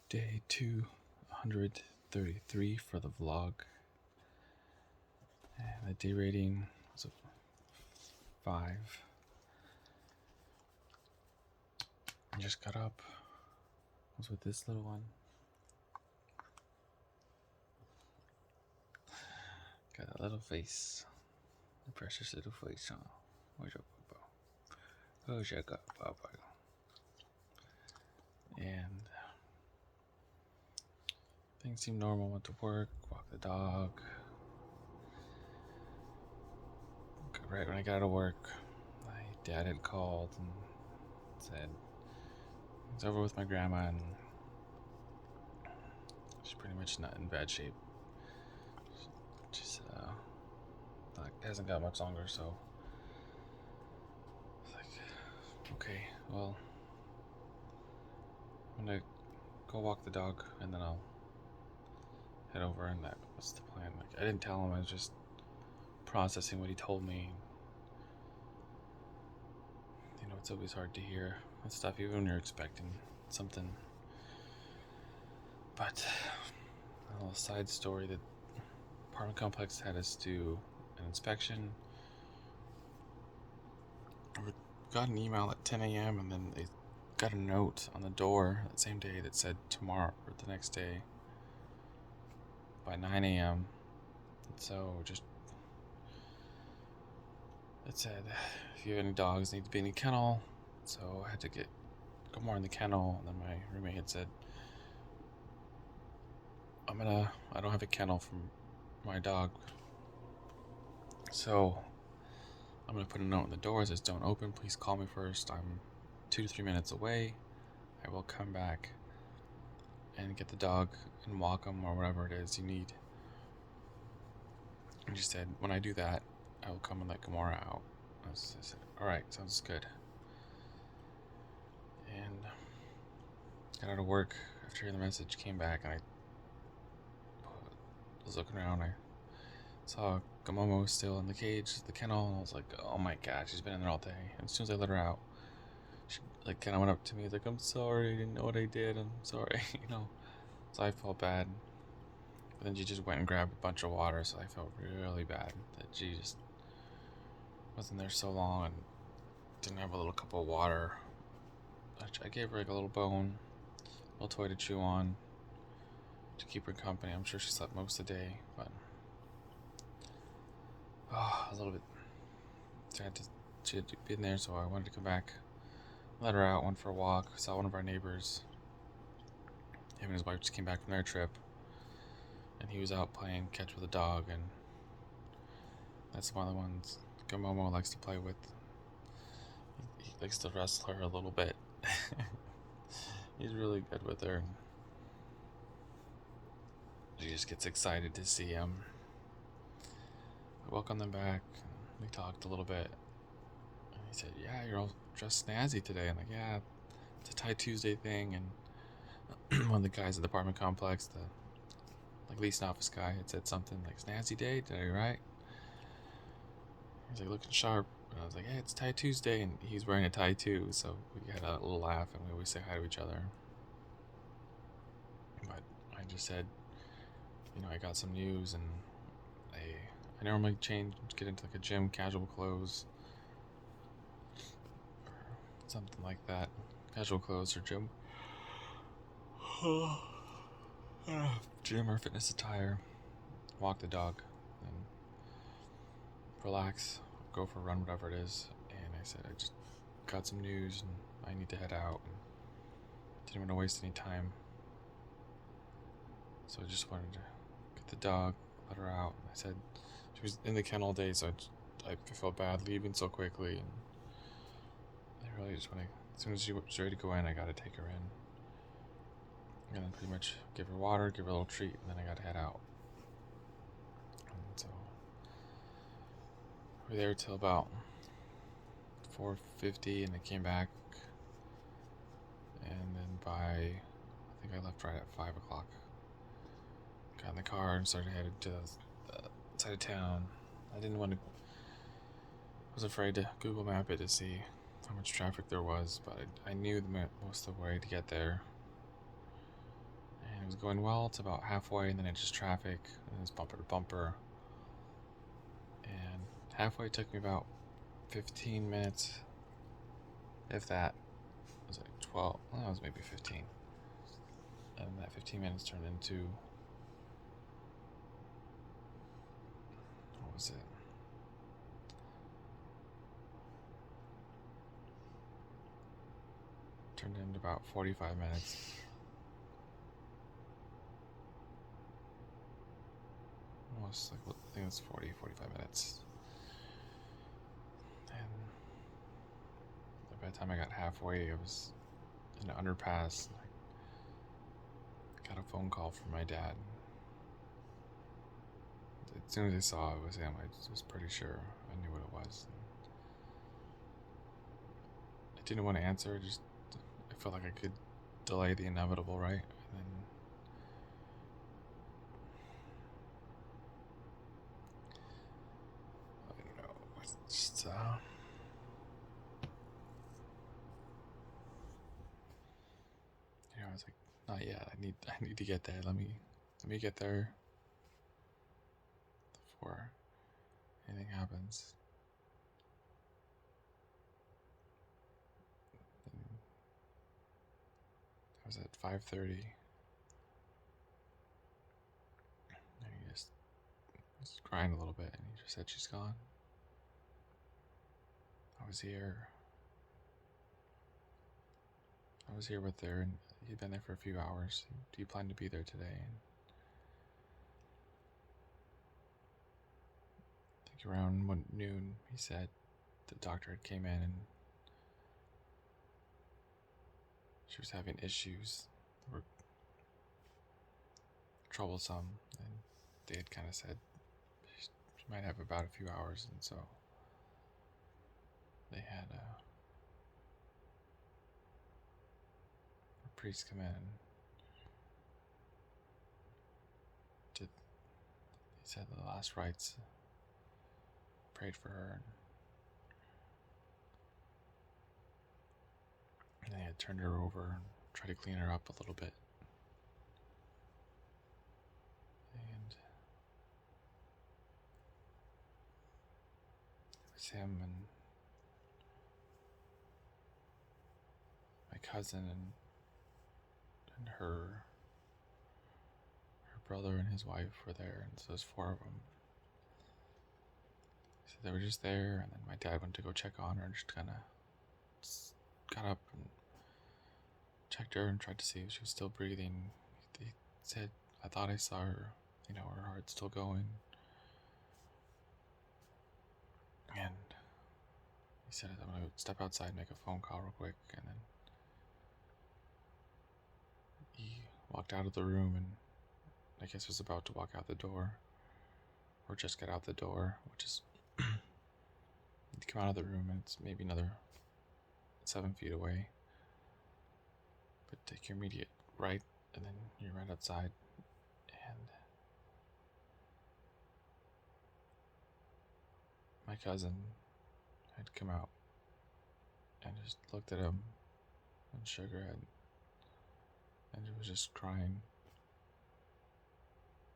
Day 233 for the vlog. And the day rating was a 5. I just got up. Was with this little one. Got a little face. The precious little face, huh? Where's your papa? Where's your papa? And things seemed normal. Went to work, walked the dog. Right when I got out of work, my dad had called and said it's over with my grandma, and she's pretty much not in bad shape. She's hasn't got much longer, so it's like, okay, well, I'm gonna go walk the dog and then I'll head over, and that was the plan. Like, I didn't tell him, I was just processing what he told me. You know, it's always hard to hear that stuff, even when you're expecting something. But a little side story: the apartment complex had us do an inspection. We got an email at 10 a.m. and then they got a note on the door that same day that said tomorrow or the next day by 9 a.m. So it said if you have any dogs, need to be in a kennel. So I had to go more in the kennel. And then my roommate had said, I don't have a kennel for my dog, so I'm gonna put a note on the door that says, don't open, please call me first. I'm 2 to 3 minutes away. I will come back and get the dog and walk him or whatever it is you need. And she said, when I do that, I will come and let Gamora out. I said, alright, sounds good. And got out of work after hearing the message, came back, and I was looking around. I saw Gamomo still in the cage, the kennel, and I was like, oh my gosh, she's been in there all day. And as soon as I let her out, she kind of went up to me, like, I'm sorry, I didn't know what I did, I'm sorry, you know. So I felt bad. But then she just went and grabbed a bunch of water, so I felt really bad that she just wasn't there so long and didn't have a little cup of water. I gave her like a little bone, a little toy to chew on to keep her company. I'm sure she slept most of the day, but a little bit sad she had been there, so I wanted to come back, let her out, went for a walk, saw one of our neighbors. Him and his wife just came back from their trip, and he was out playing catch with a dog, and that's one of the ones Gamomo likes to play with. He likes to wrestle her a little bit. He's really good with her. She just gets excited to see him. I welcomed them back. We talked a little bit. And he said, yeah, you're all dressed snazzy today. I'm like, yeah, it's a Tie Tuesday thing. And one of the guys at the apartment complex, the leasing office guy, had said something like, snazzy day today, right? He's like, looking sharp. And I was like, hey, it's Tie Tuesday. And he's wearing a tie too. So we had a little laugh, and we always say hi to each other. But I just said, you know, I got some news, and I normally get into like a gym casual clothes or something like that. Casual clothes or gym. Gym or fitness attire. Walk the dog and relax, go for a run, whatever it is. And I said, I just got some news and I need to head out, and didn't want to waste any time. So I just wanted to get the dog, let her out. I said she was in the kennel all day, so I felt bad leaving so quickly, and I really just want to, as soon as she was ready to go in, I got to take her in. And then pretty much give her water, give her a little treat, and then I got to head out. And so we were there till about 4:50, and I came back, and then I think I left right at 5 o'clock. Got in the car and started headed to the side of town. I didn't want to, was afraid to Google map it to see how much traffic there was, but I knew most of the way to get there. It was going well. It's about halfway, and then it's just traffic, and it's bumper to bumper. And halfway took me about 15 minutes, if that. It was like 12. Well, that was maybe 15. And that 15 minutes turned into, what was it? Turned into about 45 minutes. Almost like, I think it was 45 minutes. And by the time I got halfway, I was in an underpass. I got a phone call from my dad. As soon as I saw it was him, I was pretty sure I knew what it was. I didn't want to answer, I felt like I could delay the inevitable, right? And then it's just I was like, not yet. I need to get there. Let me get there before anything happens. And I was at 5:30. And he just was crying a little bit, and he just said she's gone. I was here with her, and he'd been there for a few hours. Do you plan to be there today? And I think around noon, he said the doctor had came in and she was having issues that were troublesome, and they had kind of said she might have about a few hours, and so they had a priest come in and did, he said the last rites, prayed for her, and they had turned her over and tried to clean her up a little bit. And it was him and my cousin and her brother and his wife were there, and so there's 4 of them. So they were just there, and then my dad went to go check on her and just kind of got up and checked her and tried to see if she was still breathing. He said, I thought I saw her, her heart's still going. And he said, I'm going to step outside and make a phone call real quick. And then he walked out of the room and I guess was about to walk out the door, or just get out the door, which is, you come out of the room and it's maybe another 7 feet away. But take your immediate right, and then you're right outside. And my cousin had come out and just looked at him and shook her head, and she was just crying.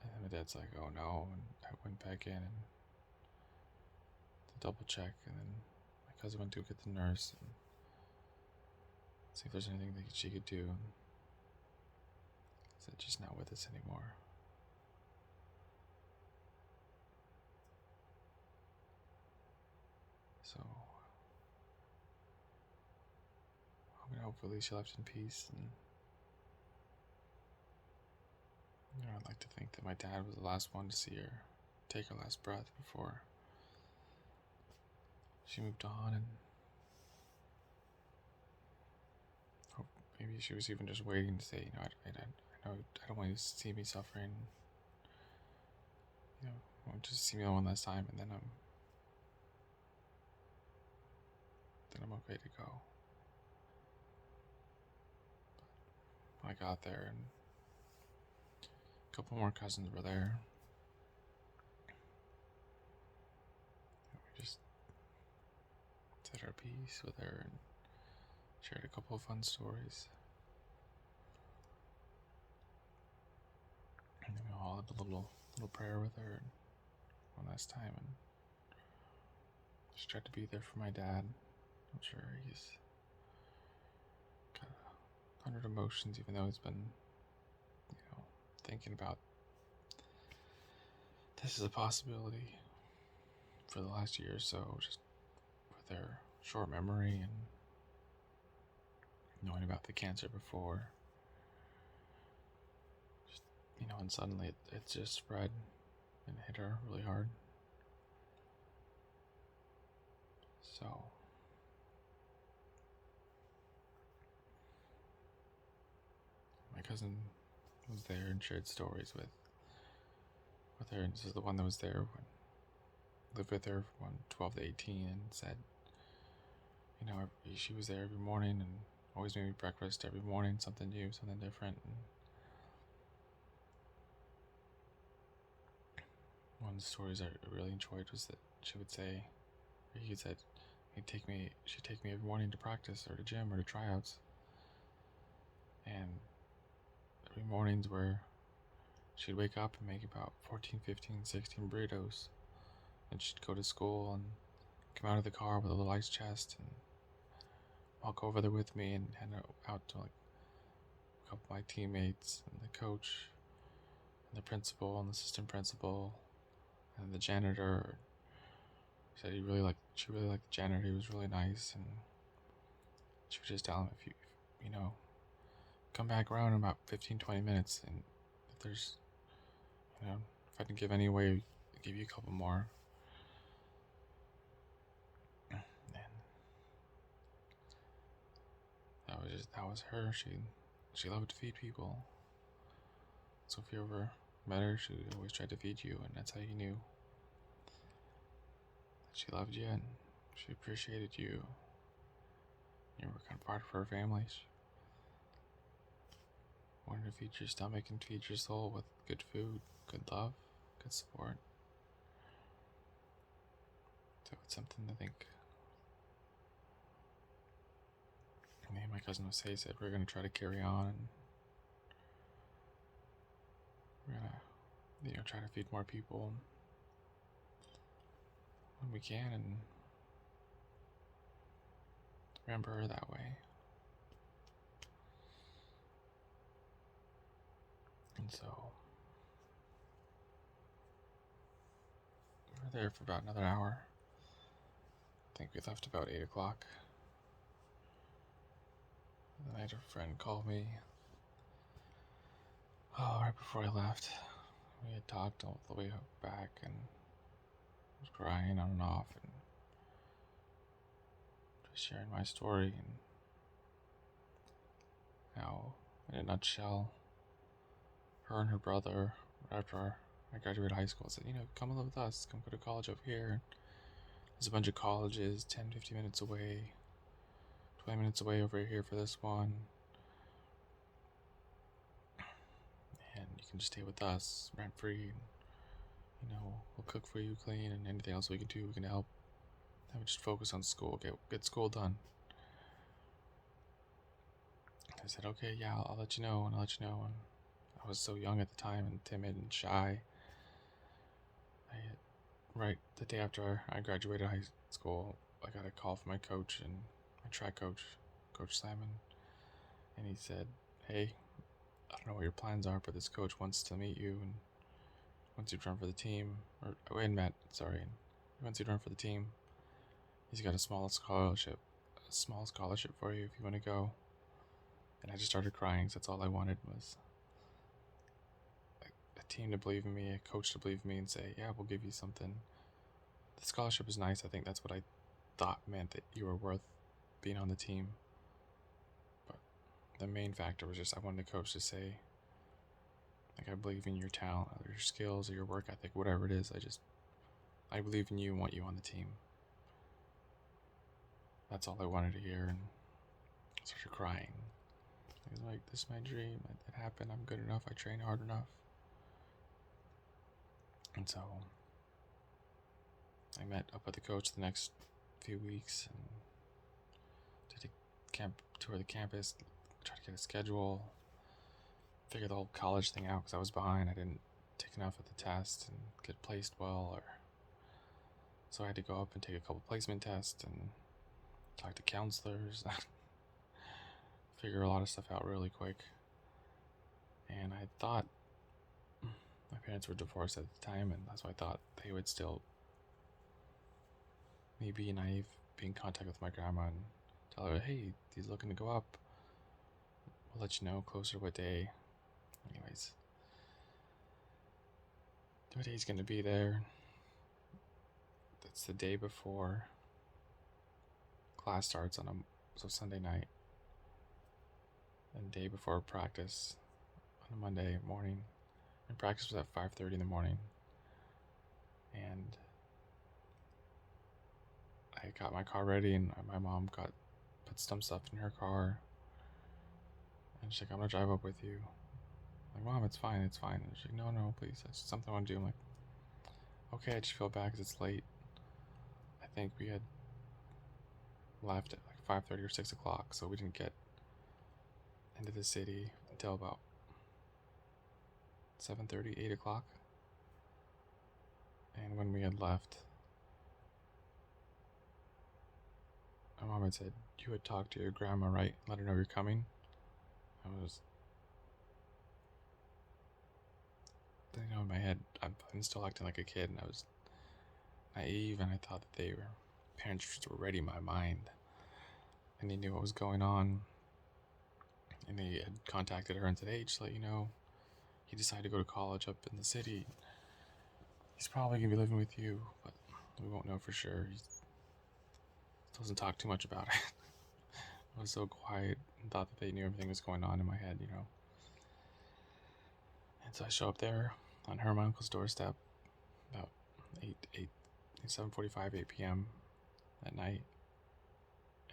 And then my dad's like, oh no, and I went back in and to double check, and then my cousin went to get the nurse and see if there's anything that she could do, and said she's not with us anymore. So hopefully she left in peace, and I'd like to think that my dad was the last one to see her take her last breath before she moved on, and hope maybe she was even just waiting to say, I know I don't want you to see me suffering. I want you to see me one last time, and then I'm okay to go. But when I got there, and a couple more cousins were there, we just said our piece with her and shared a couple of fun stories. little prayer with her one last time, and just tried to be there for my dad. I'm sure he's got 100 emotions, even though he's been, thinking about this is a possibility for the last year or so, just with their short memory and knowing about the cancer before. Just, and suddenly it just spread and hit her really hard. So my cousin was there and shared stories with her, and this is the one that was there when lived with her from 12 to 18, and said, she was there every morning and always made me breakfast every morning, something new, something different. And one of the stories I really enjoyed was that she would say, he said, she'd take me every morning to practice or to gym or to tryouts. And every mornings where she'd wake up and make about 14, 15, 16 burritos. And she'd go to school and come out of the car with a little ice chest and walk over there with me and hand it out to a couple of my teammates and the coach and the principal and the assistant principal and the janitor. She said she really liked the janitor. He was really nice, and she would just tell him, if you come back around in about 15, 20 minutes, and if there's, if I can give any away, I'll give you a couple more. And that was her. She loved to feed people. So if you ever met her, she always tried to feed you, and that's how you knew that she loved you and she appreciated you. You were kind of part of her family. She wanted to feed your stomach and feed your soul with good food, good love, good support. So it's something to think. Me and my cousin Jose said we're going to try to carry on, and we're going to, try to feed more people when we can, and remember her that way. And so we were there for about another hour. I think we left about 8 o'clock. And then I had a friend call me right before I left. We had talked all the way back, and I was crying on and off and just sharing my story, and how, in a nutshell, her and her brother, after I graduated high school, said, come live with us, come go to college over here. There's a bunch of colleges 10, 15 minutes away, 20 minutes away over here for this one. And you can just stay with us, rent free. We'll cook for you, clean, and anything else we can do, we can help. And we just focus on school, get school done. I said, okay, yeah, I'll let you know, and And I was so young at the time and timid and shy. Right the day after I graduated high school, I got a call from my coach and my track coach, Coach Simon, and he said, hey, I don't know what your plans are, but this coach wants to meet you and wants you to run for the team. He wants you to run for the team. He's got a small scholarship for you if you want to go. And I just started crying, so that's all I wanted was a team to believe in me, a coach to believe in me and say, yeah, we'll give you something. The scholarship is nice. I think that's what I thought meant that you were worth being on the team. But the main factor was just I wanted the coach to say, I believe in your talent, or your skills, or your work ethic, whatever it is. I believe in you and want you on the team. That's all I wanted to hear, and I started crying. I was like, this is my dream. It happened. I'm good enough. I train hard enough. And so I met up with the coach the next few weeks and did a tour of the campus, try to get a schedule, figure the whole college thing out because I was behind. I didn't taken off at the test and get placed well, or so I had to go up and take a couple placement tests and talk to counselors, figure a lot of stuff out really quick. And I thought my parents were divorced at the time, and that's why I thought they would still maybe naive, be in contact with my grandma and tell her, hey, he's looking to go up. We'll let you know closer what day. Anyways, what day's gonna be there? That's the day before class starts so Sunday night, and day before practice on a Monday morning. And practice was at 5:30 in the morning, and I got my car ready, and my mom put some stuff in her car, and she's like, I'm gonna drive up with you. I'm like, Mom, it's fine. And she's like, no, please, that's something I want to do. I'm like, okay. I just feel bad because it's late. I think we had left at like 5:30 or 6 o'clock, so we didn't get into the city until about 7:30, 8 o'clock. And when we had left, my mom had said, you had talked to your grandma, right? Let her know you're coming. In my head, I'm still acting like a kid, and I was naive, and I thought that parents just were reading my mind, and they knew what was going on, and they had contacted her and said, hey, just to let you know, he decided to go to college up in the city. He's probably gonna be living with you, but we won't know for sure. He doesn't talk too much about it. I was so quiet and thought that they knew everything was going on in my head, And so I show up there on her and my uncle's doorstep about 7:45, 8 p.m. at night.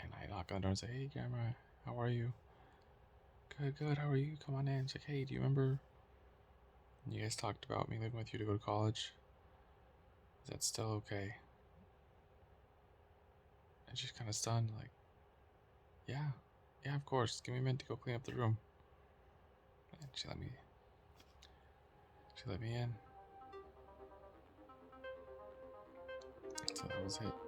And I knock on the door and say, hey, Grandma, how are you? Good, how are you? Come on in. She's like, hey, do you remember you guys talked about me living with you to go to college? Is that still okay? And she's kind of stunned, like, yeah, of course. Give me a minute to go clean up the room. And she let me in. So that was it.